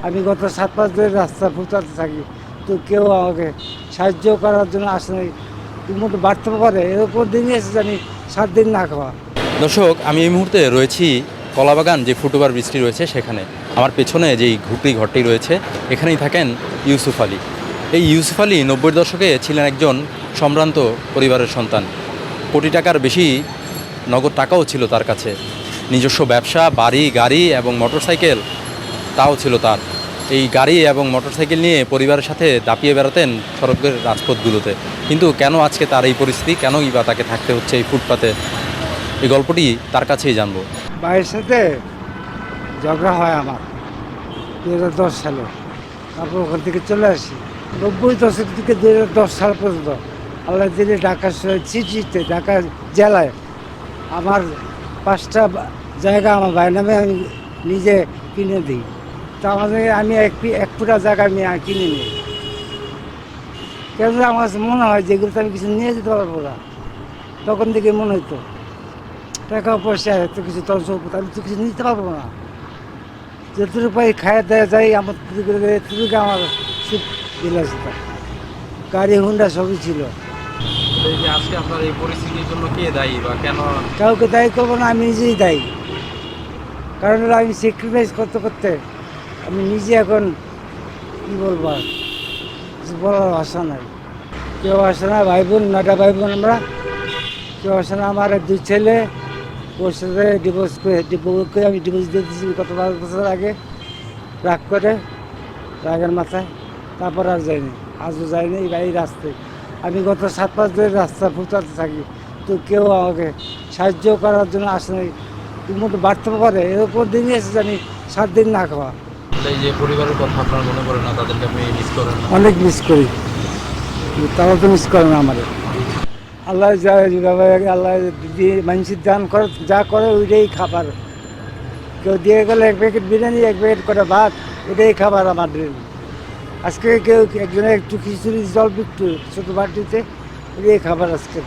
আমি গত 7-5 দিন রাস্তা ফুটাতে থাকি, তো কেউ আমাকে সাহায্য করার জন্য আসে নাই। মতো বাড়তে পারে এরকম দিনই এসে জানি 7 দিন না খাওয়া। দর্শক, আমি এই মুহূর্তে রয়েছি কলাবাগান যে ফুটওভার ব্রিজটি রয়েছে সেখানে। আমার পেছনে যেই ঘুপড়ি ঘরটি রয়েছে এখানেই থাকেন ইউসুফ আলী। এই ইউসুফ আলী 90-এর দশকে ছিলেন একজন সম্ভ্রান্ত পরিবারের সন্তান। কোটি টাকার বেশি নগদ টাকাও ছিল তার কাছে। নিজস্ব ব্যবসা, বাড়ি, গাড়ি এবং মোটরসাইকেল তাও ছিল তার। এই গাড়ি এবং মোটরসাইকেল নিয়ে পরিবারের সাথে দাপিয়ে বেড়াতেন সড়কের রাজপথগুলোতে। কিন্তু কেন আজকে তার এই পরিস্থিতি, কেনই বা তাকে থাকতে হচ্ছে এই ফুটপাতে, এই গল্পটি তার কাছেই জানবো। ভাইয়ের সাথে ঝগড়া হয় আমার 2010 সালে। তারপর ওখান থেকে চলে আসি 90 দশক থেকে 2010 সাল পর্যন্ত। আল্লাহ দিলে ঢাকা সিটিতে, ঢাকা জেলায় আমার 5টা জায়গা আমার ভাইয়ের নামে আমি নিজে কিনে দিই। তা আমাদের আমি এক ফুটা জায়গা আমি কিনে নিই। কেন আমার কাছে মনে হয় যেগুলোতে আমি কিছু নিয়ে যেতে পারবো না। তখন থেকে মনে হতো টাকা পয়সা এত কিছু তখন আমি তো কিছু নিতে পারবো না। যতটুকু পাই খায় দেওয়া যায় আমার এতটুকু আমার সুখ বিলাসিতা। গাড়ি হুন্ডা সবই ছিল। এই যে আজকে আপনার এই পরিস্থিতির জন্য কে দায়ী বা কেন? কাউকে দায়ী করবো না, আমি নিজেই দায়ী। কারণ হলো আমি স্যাক্রিফাইস করতে করতে আমি নিজে এখন কী বলবো আর কিছু বলার ভাষা নাই। কেউ আসে না, ভাই বোন 9টা ভাই বোন আমরা, কেউ আসে না। আমার 2 ছেলে, ওর সাথে ডিভোর্স করে আমি ডিভোর্স দিয়ে দিয়েছি গত 5 বছর আগে, রাগ করে, রাগের মাথায়। তারপর আর যাইনি, আজও যাইনি এই রাস্তায়। আমি গত 7-5 দিন রাস্তা ফুটাতে থাকি, তো কেউ আমাকে সাহায্য করার জন্য আসে নাই। মতো বাড়তে পারে এরকম দিনই এসে জানি 7 দিন না খাওয়া। এই যে পরিবারের কথা আপনার মনে পড়ে না, তাদেরকে আপনি মিস করেন না? অনেক মিস করি, তারা তো মিস করে না আমাদের। আল্লাহ যা আল্লাহ দিয়ে মানুষের দান করে, যা করে ওইটাই খাবার। কেউ দিয়ে গেলে 1 প্যাকেট বিরিয়ানি, 1 প্যাকেট করে ভাত, ওইটাই খাবার আমাদের। আজকে কেউ একজনের একটু খিচুড়ি জল একটু ছোটো বাটিতে, ওইটাই খাবার আজকে।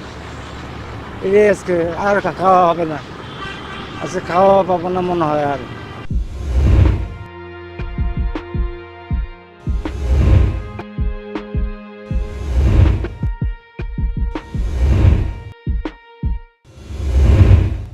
এটাই আজকে আর খাওয়া হবে না, আজকে খাওয়া পাবো না মনে হয় আর।